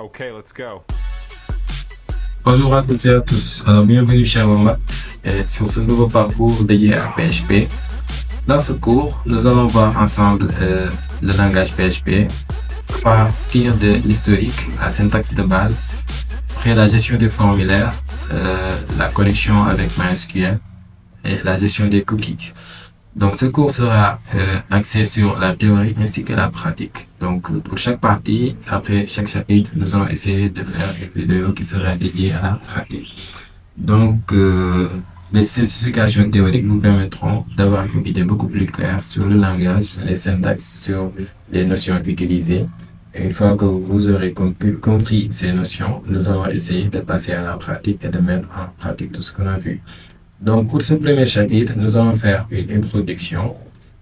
Okay, let's go. Bonjour à toutes et à tous. Alors, bienvenue chez Mohamed sur ce nouveau parcours dédié à PHP. Dans ce cours, nous allons voir ensemble le langage PHP à partir de l'historique, la syntaxe de base, après la gestion des formulaires, la connexion avec MySQL et la gestion des cookies. Donc, ce cours sera axé sur la théorie ainsi que la pratique. Donc, pour chaque partie, après chaque chapitre, nous allons essayer de faire une vidéo qui sera dédiée à la pratique. Donc, les spécifications théoriques vous permettront d'avoir une idée beaucoup plus claire sur le langage, les syntaxes, sur les notions utilisées. Et une fois que vous aurez compris ces notions, nous allons essayer de passer à la pratique et de mettre en pratique tout ce qu'on a vu. Donc, pour ce premier chapitre, nous allons faire une introduction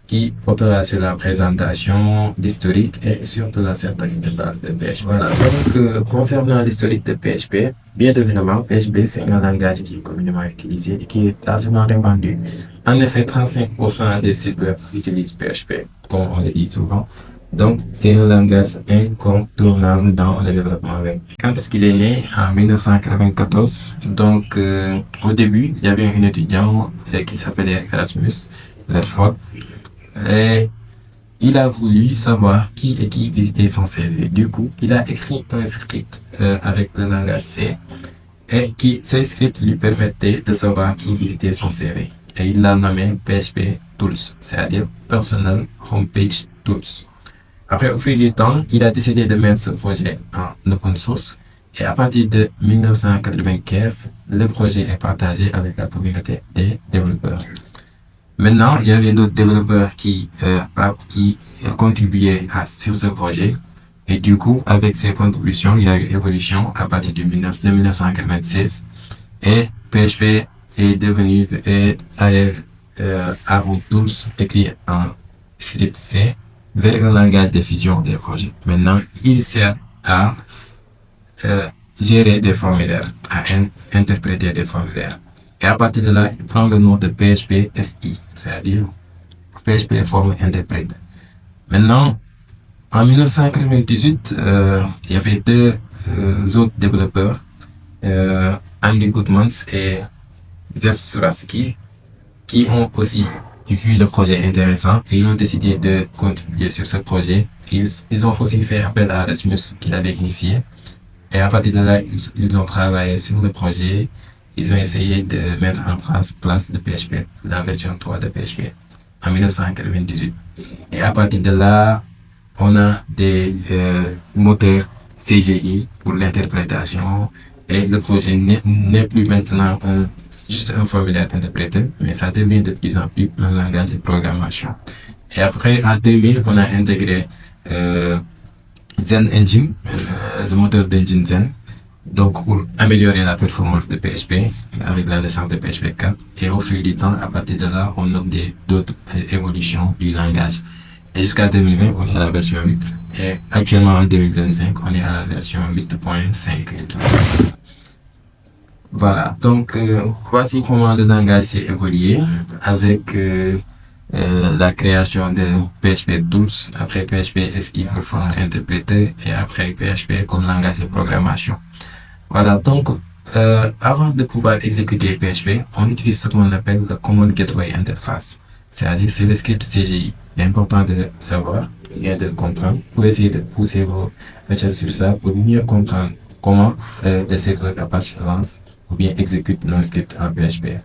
qui portera sur la présentation, l'historique et surtout la syntaxe de base de PHP. Voilà, donc concernant l'historique de PHP, bien évidemment, PHP c'est un langage qui est communément utilisé et qui est largement répandu. En effet, 35% des sites web utilisent PHP, comme on le dit souvent. Donc, c'est un langage incontournable dans le développement web. Quand est-ce qu'il est né? En 1994. Donc, au début, il y avait un étudiant qui s'appelait Erasmus Ledford. Et il a voulu savoir qui et qui visitait son CV. Du coup, il a écrit un script avec le langage C et ce script lui permettait de savoir qui visitait son CV. Et il l'a nommé PHP Tools, c'est-à-dire Personal Homepage Tools. Après, au fil du temps, il a décidé de mettre ce projet en open source et à partir de 1995, le projet est partagé avec la communauté des développeurs. Maintenant, il y avait d'autres développeurs qui contribuaient sur ce projet et du coup, avec ces contributions, il y a eu évolution à partir de 1996 et PHP est devenu Arrow Tools écrit en script C vers un langage de fusion des projets. Maintenant, il sert à gérer des formulaires, à interpréter des formulaires. Et à partir de là, il prend le nom de PHP FI, c'est-à-dire PHP Form Interprète. Maintenant, en 1998, il y avait deux autres développeurs, Andy Goodmans et Zev Suraski, qui ont aussi vu le projet intéressant et ils ont décidé de contribuer sur ce projet. Ils ont aussi fait appel à Erasmus qu'il avait initié. Et à partir de là, ils ont travaillé sur le projet. Ils ont essayé de mettre en place le PHP, la version 3 de PHP, en 1998. Et à partir de là, on a des moteurs CGI pour l'interprétation. Et le projet n'est plus maintenant juste un formulaire interprété, mais ça devient de plus en plus un langage de programmation. Et après, en 2000, on a intégré Zen Engine, le moteur d'engine Zen, donc pour améliorer la performance de PHP avec la naissance de PHP 4. Et au fil du temps, à partir de là, on a d'autres évolutions du langage. Et jusqu'à 2020, on est à la version 8. Et actuellement, en 2025, on est à la version 8.5 et tout. Voilà, donc voici comment le langage s'est évolué avec la création de PHP 12, après PHP FI pour forme interprétée et après PHP comme langage de programmation. Voilà, donc avant de pouvoir exécuter PHP, on utilise ce qu'on appelle le Common Gateway Interface, c'est-à-dire c'est le script CGI. Il est important de savoir et de comprendre pour essayer de pousser vos recherches sur ça pour mieux comprendre comment le serveur Apache lance ou bien exécute nos scripts en PHP.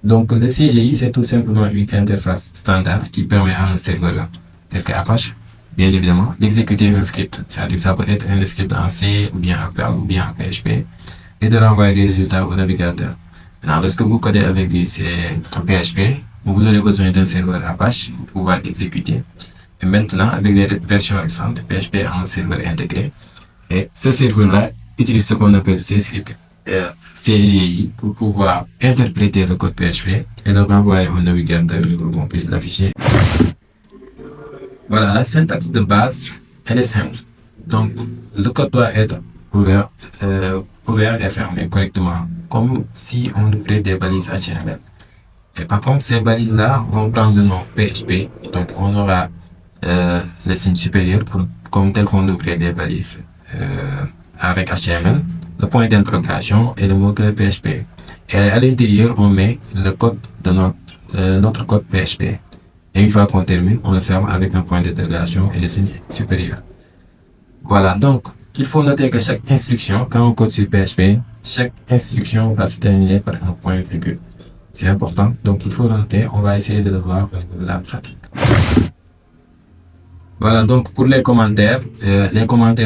Donc, le CGI, c'est tout simplement une interface standard qui permet à un serveur, tel que Apache, bien évidemment, d'exécuter un script. C'est-à-dire que ça peut être un script en C, ou bien en Perl, ou bien en PHP, et de renvoyer les résultats au navigateur. Maintenant, lorsque vous codez avec des PHP, vous aurez besoin d'un serveur Apache pour pouvoir exécuter. Et maintenant, avec les versions récentes, PHP a un serveur intégré. Et ce serveur-là utilise ce qu'on appelle ces scripts CGI pour pouvoir interpréter le code PHP et le renvoyer au navigateur pour qu'on puisse l'afficher. Voilà, la syntaxe de base, elle est simple. Donc, le code doit être ouvert et fermé correctement, comme si on ouvrait des balises HTML. Et par contre, ces balises-là vont prendre le nom PHP. Donc, on aura le signe supérieur comme tel qu'on ouvrait des balises avec HTML, le point d'interrogation et le mot-clé PHP. Et à l'intérieur, on met le code de notre code PHP. Et une fois qu'on termine, on le ferme avec un point d'interrogation et le signe supérieur. Voilà, donc il faut noter que chaque instruction, quand on code sur PHP, chaque instruction va se terminer par un point virgule. C'est important, donc il faut le noter. On va essayer de le voir au niveau de la pratique. Voilà, donc pour les commentaires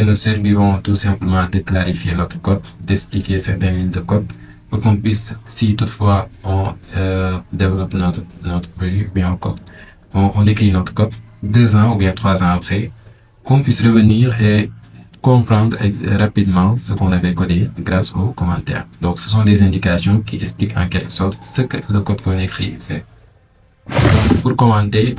nous serviront tout simplement de clarifier notre code, d'expliquer certaines lignes de code pour qu'on puisse, si toutefois on développe notre produit, ou bien on écrit notre code 2 ans ou bien 3 ans après, qu'on puisse revenir et comprendre rapidement ce qu'on avait codé grâce aux commentaires. Donc, ce sont des indications qui expliquent en quelque sorte ce que le code qu'on écrit fait. Donc, pour commenter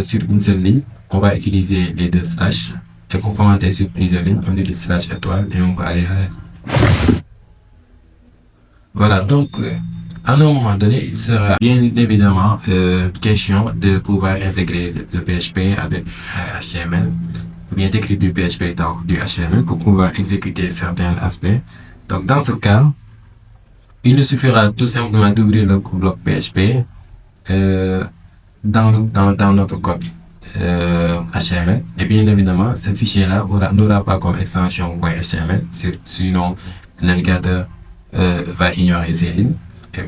sur une seule ligne, on va utiliser les 2 slash. Et pour commenter sur plusieurs lignes, on utilise slash étoile et on va aller à la... Voilà, donc à un moment donné, il sera bien évidemment question de pouvoir intégrer le PHP avec HTML ou bien d'écrire du PHP dans du HTML pour pouvoir exécuter certains aspects. Donc dans ce cas, il nous suffira tout simplement d'ouvrir le bloc PHP dans notre code HTML. Et bien évidemment, ce fichier-là n'aura pas comme extension .html, sinon le navigateur va ignorer ces lignes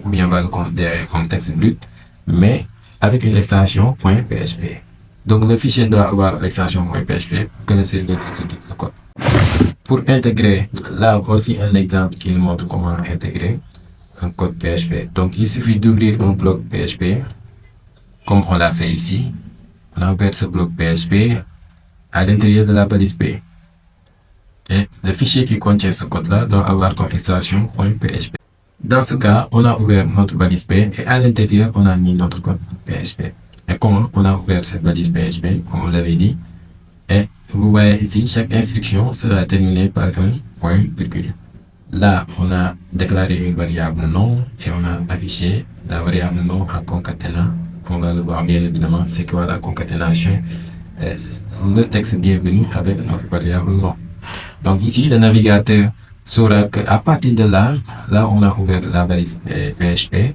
ou bien va le considérer comme texte brut, mais avec une extension .php. Donc le fichier doit avoir l'extension .php pour que le serveur exécute le code. Pour intégrer, là voici un exemple qui nous montre comment intégrer un code PHP. Donc il suffit d'ouvrir un bloc PHP comme on l'a fait ici. On a ouvert ce bloc PHP à l'intérieur de la balise P. Et le fichier qui contient ce code-là doit avoir comme extension .php. Dans ce cas, on a ouvert notre balise P et à l'intérieur, on a mis notre code PHP. Et comment on a ouvert cette balise PHP, comme on l'avait dit. Et vous voyez ici, chaque instruction sera terminée par un point virgule. Là, on a déclaré une variable nom et on a affiché la variable nom en concaténant. On va le voir bien évidemment, c'est quoi la concaténation. Le texte bienvenu avec notre variable nom. Donc ici, le navigateur saura qu'à partir de là on a ouvert la balise PHP,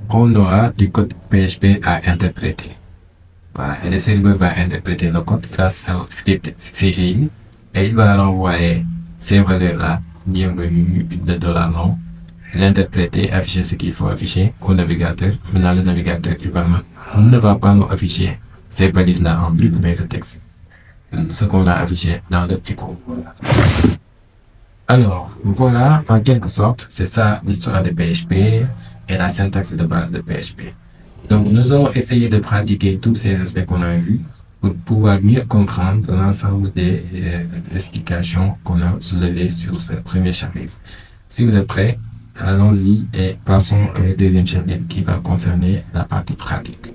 on aura du code PHP à interpréter. Voilà, et le serveur va interpréter le code grâce au script CGI et il va renvoyer ces valeurs-là, bienvenue de $nom, l'interpréter, afficher ce qu'il faut afficher au navigateur. Maintenant, le navigateur ne va pas nous afficher ces balises-là en brut, mais le texte, ce qu'on a affiché dans le écho. Alors, voilà, en quelque sorte, c'est ça l'histoire de PHP et la syntaxe de base de PHP. Donc, nous allons essayer de pratiquer tous ces aspects qu'on a vus pour pouvoir mieux comprendre l'ensemble des explications qu'on a soulevées sur ce premier chapitre. Si vous êtes prêts, allons-y et passons au deuxième chapitre qui va concerner la partie pratique.